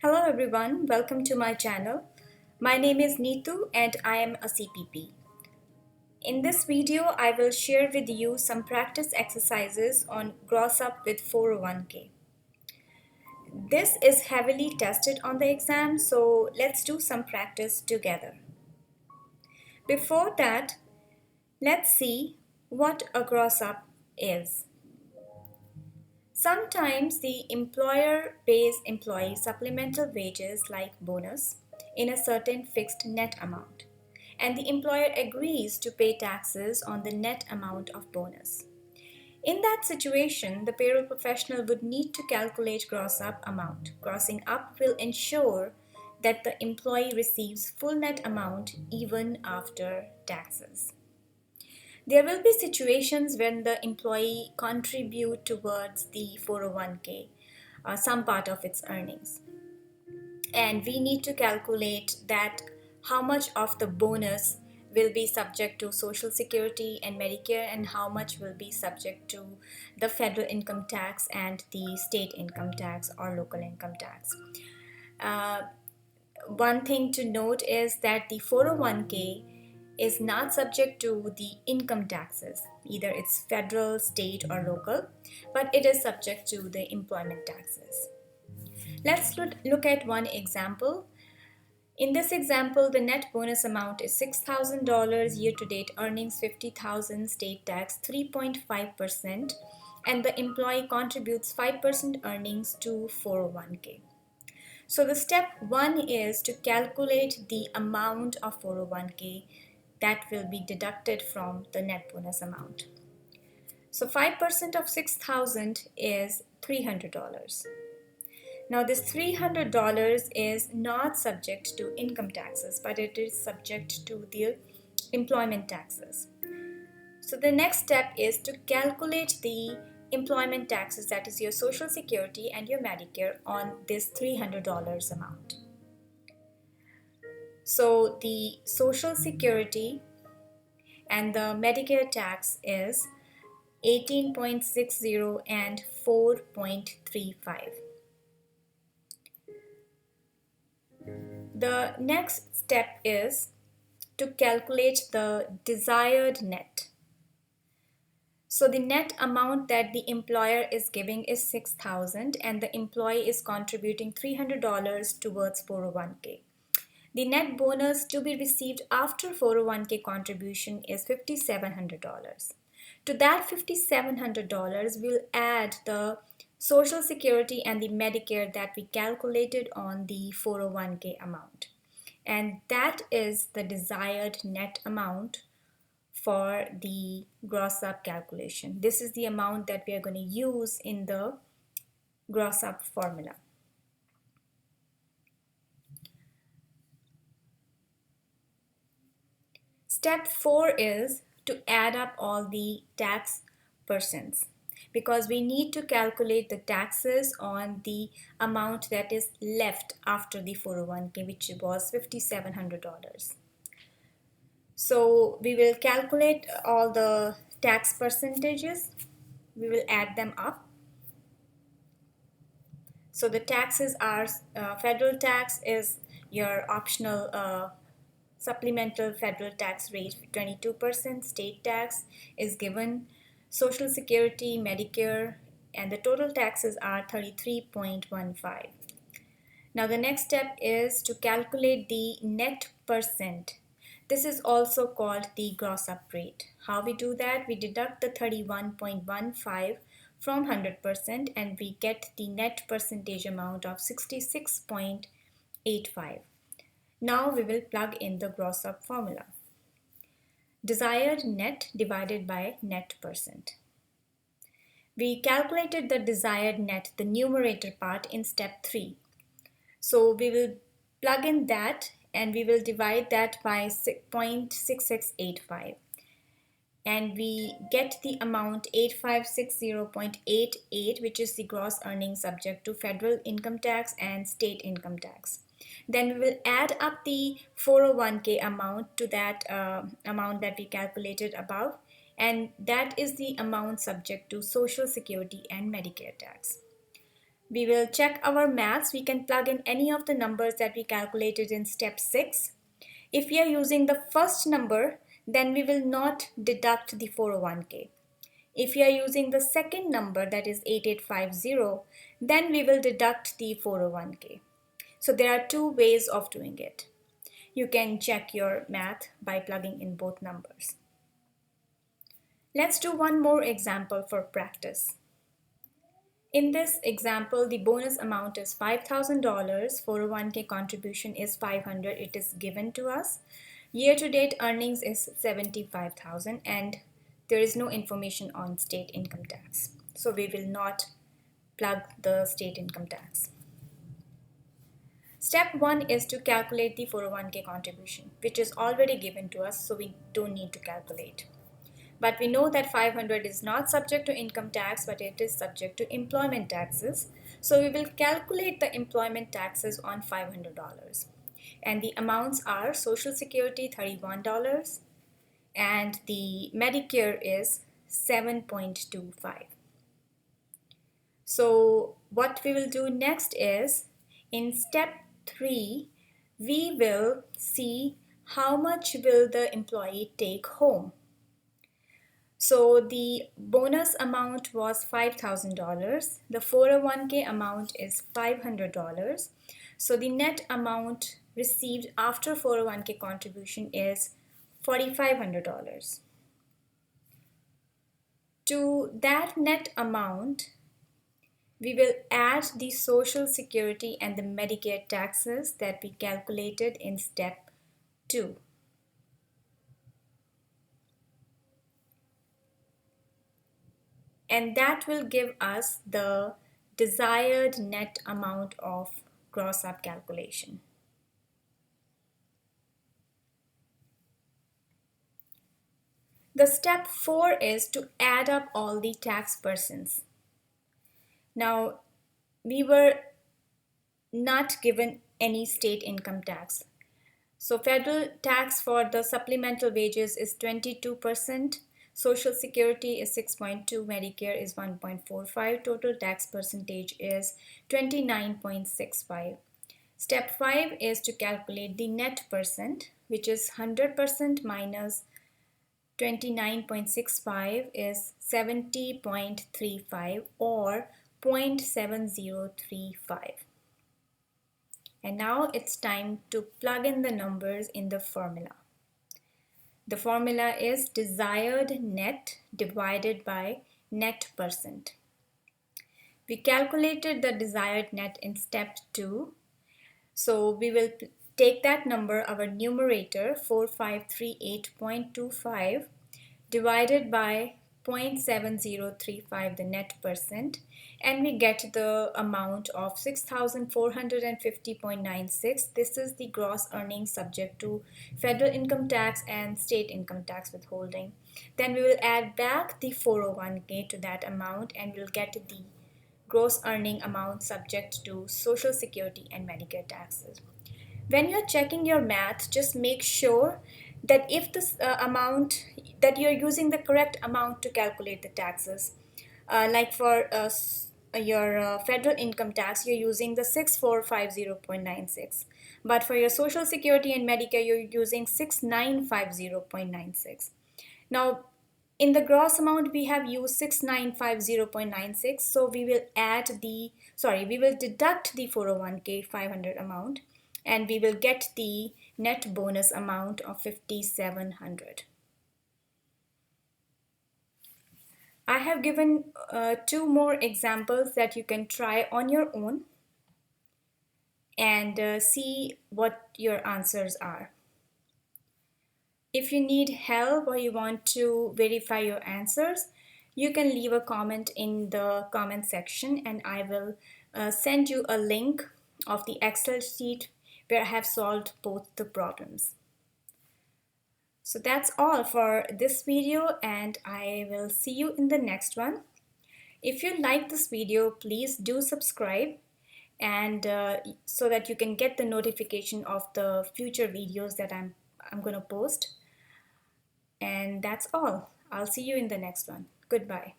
Hello everyone, welcome to my channel. My name is Neetu and I am a CPP. In this video, I will share with you some practice exercises on Crossup with 401k. This is heavily tested on the exam, so let's do some practice together. Before that, let's see what a Crossup is. Sometimes the employer pays employees supplemental wages like bonus in a certain fixed net amount, and the employer agrees to pay taxes on the net amount of bonus. In that situation, the payroll professional would need to calculate gross up amount. Grossing up will ensure that the employee receives full net amount even after taxes. There will be situations when the employee contribute towards the 401k, some part of its earnings. And we need to calculate that how much of the bonus will be subject to Social Security and Medicare and how much will be subject to the federal income tax and the state income tax or local income tax. One thing to note is that the 401k is not subject to the income taxes, either it's federal, state, or local, but it is subject to the employment taxes. Let's look at one example. In this example, the net bonus amount is $6,000, year-to-date earnings $50,000, state tax 3.5%, and the employee contributes 5% earnings to 401k. So the step one is to calculate the amount of 401k that will be deducted from the net bonus amount. So 5% of 6,000 is $300. Now this $300 is not subject to income taxes, but it is subject to the employment taxes. So the next step is to calculate the employment taxes, that is your Social Security and your Medicare, on this $300 amount. So the Social Security and the Medicare tax is 18.60 and 4.35. The next step is to calculate the desired net. So the net amount that the employer is giving is $6,000 and the employee is contributing $300 towards 401k. The net bonus to be received after 401k contribution is $5,700. To that $5,700, we'll add the Social Security and the Medicare that we calculated on the 401k amount. And that is the desired net amount for the gross up calculation. This is the amount that we are going to use in the gross up formula. Step 4 is to add up all the tax percents, because we need to calculate the taxes on the amount that is left after the 401k, which was $5,700. So we will calculate all the tax percentages. We will add them up. So the taxes are federal tax is your optional supplemental federal tax rate 22%, state tax is given, Social Security, Medicare, and the total taxes are 33.15. Now the next step is to calculate the net percent. This is also called the gross up rate. How we do that? We deduct the 31.15 from 100% and we get the net percentage amount of 66.85. Now we will plug in the gross up formula. Desired net divided by net percent. We calculated the desired net, the numerator part, in step 3. So we will plug in that and we will divide that by 0.6685. And we get the amount 8560.88, which is the gross earnings subject to federal income tax and state income tax. Then we will add up the 401k amount to that amount that we calculated above, and that is the amount subject to Social Security and Medicare tax. We will check our maths. We can plug in any of the numbers that we calculated in step 6. If we are using the first number, then we will not deduct the 401k. If we are using the second number, that is 8850, then we will deduct the 401k. So there are two ways of doing it. You can check your math by plugging in both numbers. Let's do one more example for practice. In this example, the bonus amount is $5,000, 401k contribution is $500, it is given to us. Year-to-date earnings is $75,000 and there is no information on state income tax. So we will not plug the state income tax. Step 1 is to calculate the 401k contribution, which is already given to us, so we don't need to calculate. But we know that 500 is not subject to income tax, but it is subject to employment taxes. So we will calculate the employment taxes on $500. And the amounts are Social Security $31 and the Medicare is 7.25. So what we will do next is, in step 3, we will see how much will the employee take home. So the bonus amount was $5,000. The 401k amount is $500. So the net amount received after 401k contribution is $4,500. To that net amount, we will add the Social Security and the Medicare taxes that we calculated in step 2. And that will give us the desired net amount of Crossup calculation. The step 4 is to add up all the tax persons. Now, we were not given any state income tax. So federal tax for the supplemental wages is 22%. Social Security is 6.2, Medicare is 1.45, total tax percentage is 29.65. Step 5 is to calculate the net percent, which is 100% minus 29.65 is 70.35 or 0.7035. And now it's time to plug in the numbers in the formula. The formula is desired net divided by net percent. We calculated the desired net in step 2. So we will take that number, our numerator 4538.25, divided by 0.7035, the net percent, and we get the amount of 6,450.96. This is the gross earnings subject to federal income tax and state income tax withholding. Then we will add back the 401k to that amount and we'll get the gross earning amount subject to Social Security and Medicare taxes. When you're checking your math, just make sure that if this amount, that you're using the correct amount to calculate the taxes. Like for your federal income tax, you're using the 6450.96. But for your Social Security and Medicare, you're using 6950.96. Now, in the gross amount, we have used 6950.96. So we will we will deduct the 401k 500 amount and we will get the net bonus amount of 5,700. I have given 2 more examples that you can try on your own and see what your answers are. If you need help or you want to verify your answers, you can leave a comment in the comment section and I will send you a link of the Excel sheet where I have solved both the problems. So that's all for this video and I will see you in the next one. If you like this video, please do subscribe and so that you can get the notification of the future videos that I'm going to post. And that's all. I'll see you in the next one. Goodbye.